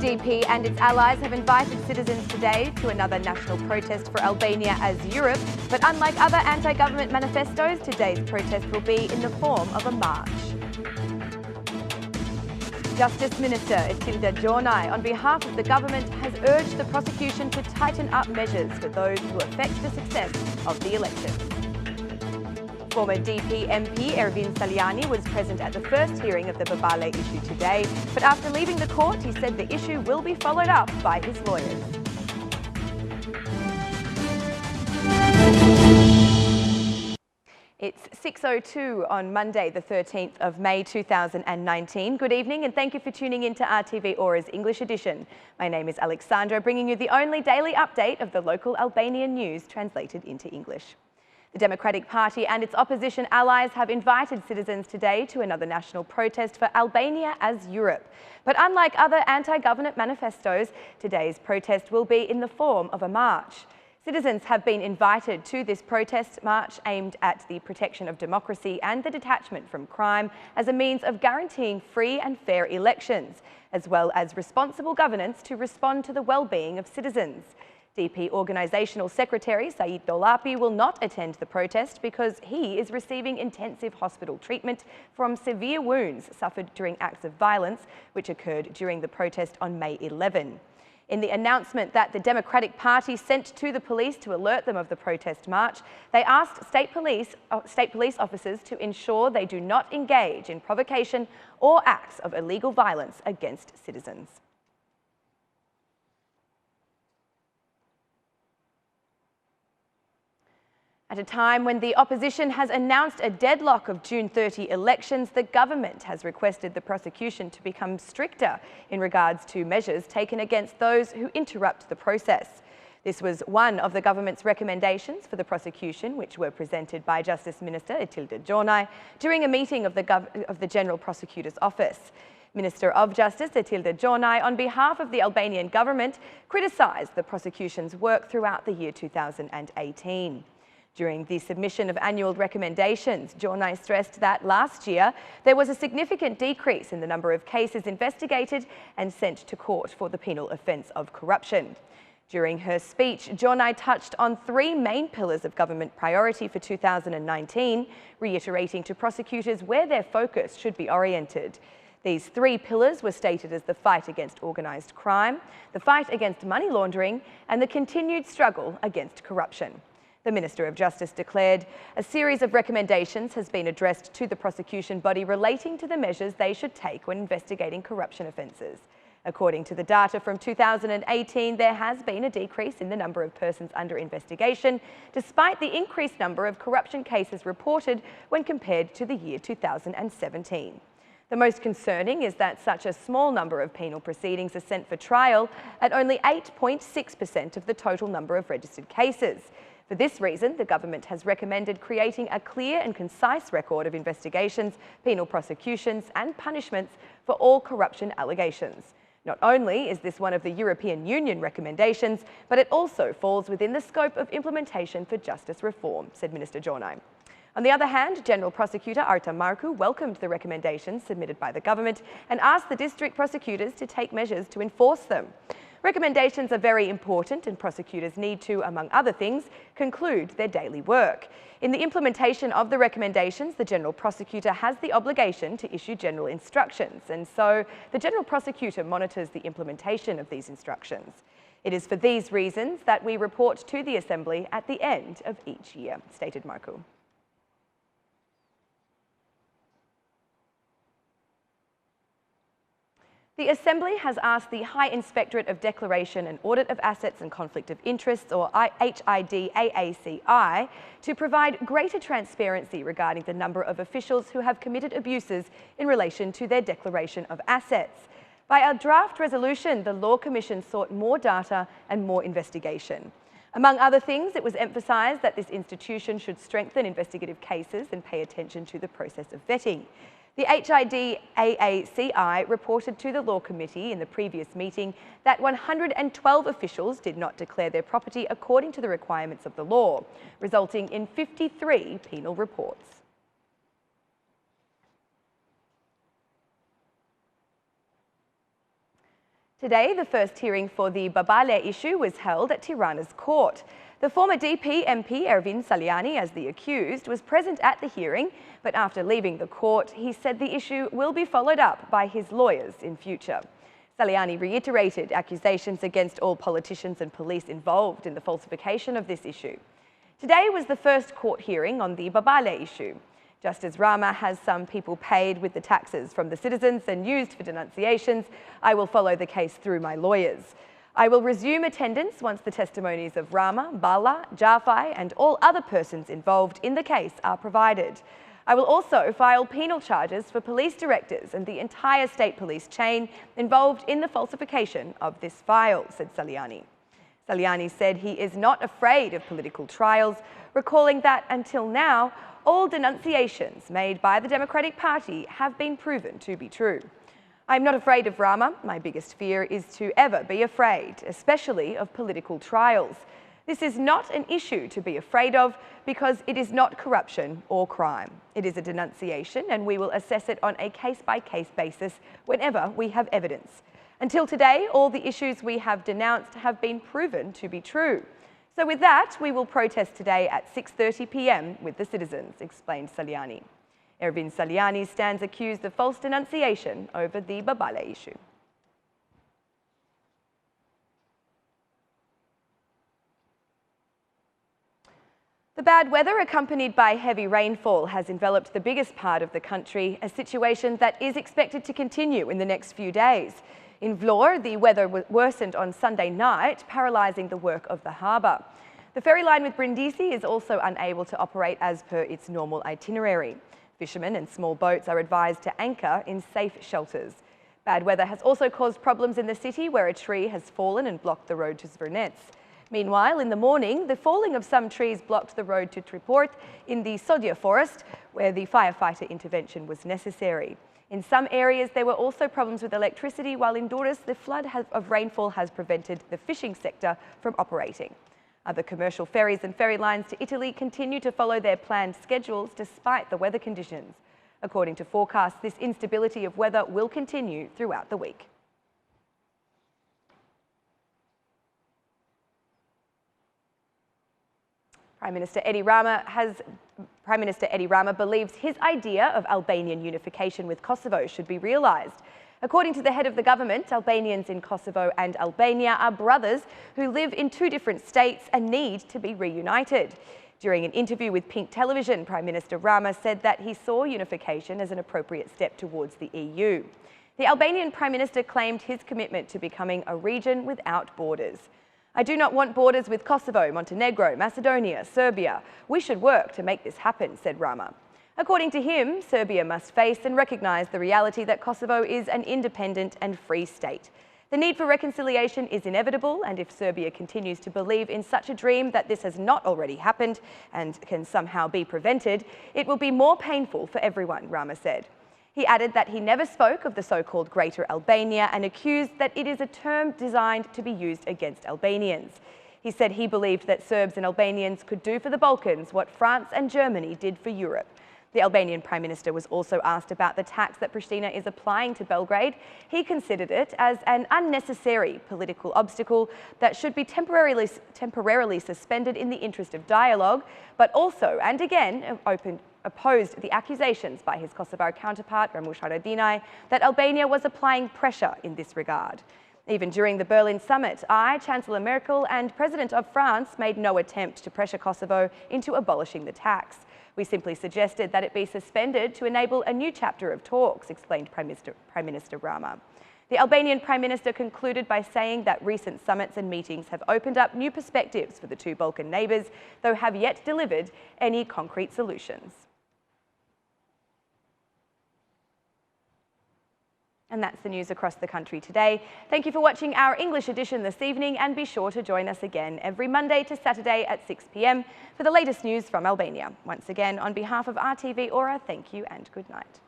DP and its allies have invited citizens today to another national protest for Albania as Europe, but unlike other anti-government manifestos, today's protest will be in the form of a march. Justice Minister RTV Ora, on behalf of the government, has urged the prosecution to tighten up measures for those who affect the success of the elections. Former DP MP Ervin Saliani was present at the first hearing of the Babale issue today, but after leaving the court, he said the issue will be followed up by his lawyers. It's 6:02 on Monday, the 13th of May 2019. Good evening and thank you for tuning in to RTV Ora's English edition. My name is Alexandra, bringing you the only daily update of the local Albanian news translated into English. The Democratic Party and its opposition allies have invited citizens today to another national protest for Albania as Europe. But unlike other anti-government manifestos, today's protest will be in the form of a march. Citizens have been invited to this protest march aimed at the protection of democracy and the detachment from crime as a means of guaranteeing free and fair elections, as well as responsible governance to respond to the well-being of citizens. DP Organisational Secretary Said Dolapi will not attend the protest because he is receiving intensive hospital treatment from severe wounds suffered during acts of violence which occurred during the protest on May 11. In the announcement that the Democratic Party sent to the police to alert them of the protest march, they asked state police officers to ensure they do not engage in provocation or acts of illegal violence against citizens. At a time when the opposition has announced a deadlock of June 30 elections, the government has requested the prosecution to become stricter in regards to measures taken against those who interrupt the process. This was one of the government's recommendations for the prosecution, which were presented by Justice Minister RTV Ora during a meeting of the General Prosecutor's Office. Minister of Justice RTV Ora, on behalf of the Albanian government, criticised the prosecution's work throughout the year 2018. During the submission of annual recommendations, Ora stressed that last year there was a significant decrease in the number of cases investigated and sent to court for the penal offence of corruption. During her speech, Ora touched on three main pillars of government priority for 2019, reiterating to prosecutors where their focus should be oriented. These three pillars were stated as the fight against organised crime, the fight against money laundering, and the continued struggle against corruption. The Minister of Justice declared a series of recommendations has been addressed to the prosecution body relating to the measures they should take when investigating corruption offences. According to the data from 2018, there has been a decrease in the number of persons under investigation, despite the increased number of corruption cases reported when compared to the year 2017. The most concerning is that such a small number of penal proceedings are sent for trial at only 8.6% of the total number of registered cases. For this reason, the government has recommended creating a clear and concise record of investigations, penal prosecutions and punishments for all corruption allegations. Not only is this one of the European Union recommendations, but it also falls within the scope of implementation for justice reform, said Minister Ora. On the other hand, General Prosecutor Arta Marku welcomed the recommendations submitted by the government and asked the district prosecutors to take measures to enforce them. Recommendations are very important and prosecutors need to, among other things, conclude their daily work. In the implementation of the recommendations, the General Prosecutor has the obligation to issue general instructions, and so the General Prosecutor monitors the implementation of these instructions. It is for these reasons that we report to the Assembly at the end of each year, stated Marku. The Assembly has asked the High Inspectorate of Declaration and Audit of Assets and Conflict of Interests, or HIDAACI, to provide greater transparency regarding the number of officials who have committed abuses in relation to their declaration of assets. By a draft resolution, the Law Commission sought more data and more investigation. Among other things, it was emphasised that this institution should strengthen investigative cases and pay attention to the process of vetting. The HIDAACI reported to the Law Committee in the previous meeting that 112 officials did not declare their property according to the requirements of the law, resulting in 53 penal reports. Today, the first hearing for the Babale issue was held at Tirana's court. The former DP MP Ervin Saliani, as the accused, was present at the hearing, but after leaving the court, he said the issue will be followed up by his lawyers in future. Saliani reiterated accusations against all politicians and police involved in the falsification of this issue. Today was the first court hearing on the Babale issue. Just as Rama has some people paid with the taxes from the citizens and used for denunciations, I will follow the case through my lawyers. I will resume attendance once the testimonies of Rama, Bala, Jafai and all other persons involved in the case are provided. I will also file penal charges for police directors and the entire state police chain involved in the falsification of this file, said Saliani. Saliani said he is not afraid of political trials, recalling that until now, all denunciations made by the Democratic Party have been proven to be true. I'm not afraid of Rama. My biggest fear is to ever be afraid, especially of political trials. This is not an issue to be afraid of because it is not corruption or crime. It is a denunciation and we will assess it on a case-by-case basis whenever we have evidence. Until today, all the issues we have denounced have been proven to be true. So with that, we will protest today at 6:30 p.m. with the citizens, explained Saliani. Ervin Saliani stands accused of false denunciation over the Babale issue. The bad weather accompanied by heavy rainfall has enveloped the biggest part of the country, a situation that is expected to continue in the next few days. In Vlor, the weather worsened on Sunday night, paralysing the work of the harbour. The ferry line with Brindisi is also unable to operate as per its normal itinerary. Fishermen and small boats are advised to anchor in safe shelters. Bad weather has also caused problems in the city where a tree has fallen and blocked the road to Zvernets. Meanwhile, in the morning, the falling of some trees blocked the road to Triport in the Sodia forest, where the firefighter intervention was necessary. In some areas, there were also problems with electricity, while in Durrës, the flood of rainfall has prevented the fishing sector from operating. Other commercial ferries and ferry lines to Italy continue to follow their planned schedules despite the weather conditions. According to forecasts, this instability of weather will continue throughout the week. Prime Minister Edi Rama believes his idea of Albanian unification with Kosovo should be realised. According to the head of the government, Albanians in Kosovo and Albania are brothers who live in two different states and need to be reunited. During an interview with Pink Television, Prime Minister Rama said that he saw unification as an appropriate step towards the EU. The Albanian Prime Minister claimed his commitment to becoming a region without borders. I do not want borders with Kosovo, Montenegro, Macedonia, Serbia. We should work to make this happen, said Rama. According to him, Serbia must face and recognise the reality that Kosovo is an independent and free state. The need for reconciliation is inevitable, and if Serbia continues to believe in such a dream that this has not already happened and can somehow be prevented, it will be more painful for everyone, Rama said. He added that he never spoke of the so-called Greater Albania and accused that it is a term designed to be used against Albanians. He said he believed that Serbs and Albanians could do for the Balkans what France and Germany did for Europe. The Albanian Prime Minister was also asked about the tax that Pristina is applying to Belgrade. He considered it as an unnecessary political obstacle that should be temporarily suspended in the interest of dialogue, but also, and again, opposed the accusations by his Kosovo counterpart, Ramush Haradinaj, that Albania was applying pressure in this regard. Even during the Berlin summit, Chancellor Merkel and President of France made no attempt to pressure Kosovo into abolishing the tax. We simply suggested that it be suspended to enable a new chapter of talks, explained Prime Minister Rama. The Albanian Prime Minister concluded by saying that recent summits and meetings have opened up new perspectives for the two Balkan neighbours, though have yet delivered any concrete solutions. And that's the news across the country today. Thank you for watching our English edition this evening, and be sure to join us again every Monday to Saturday at 6 p.m. for the latest news from Albania. Once again, on behalf of RTV Ora, thank you and good night.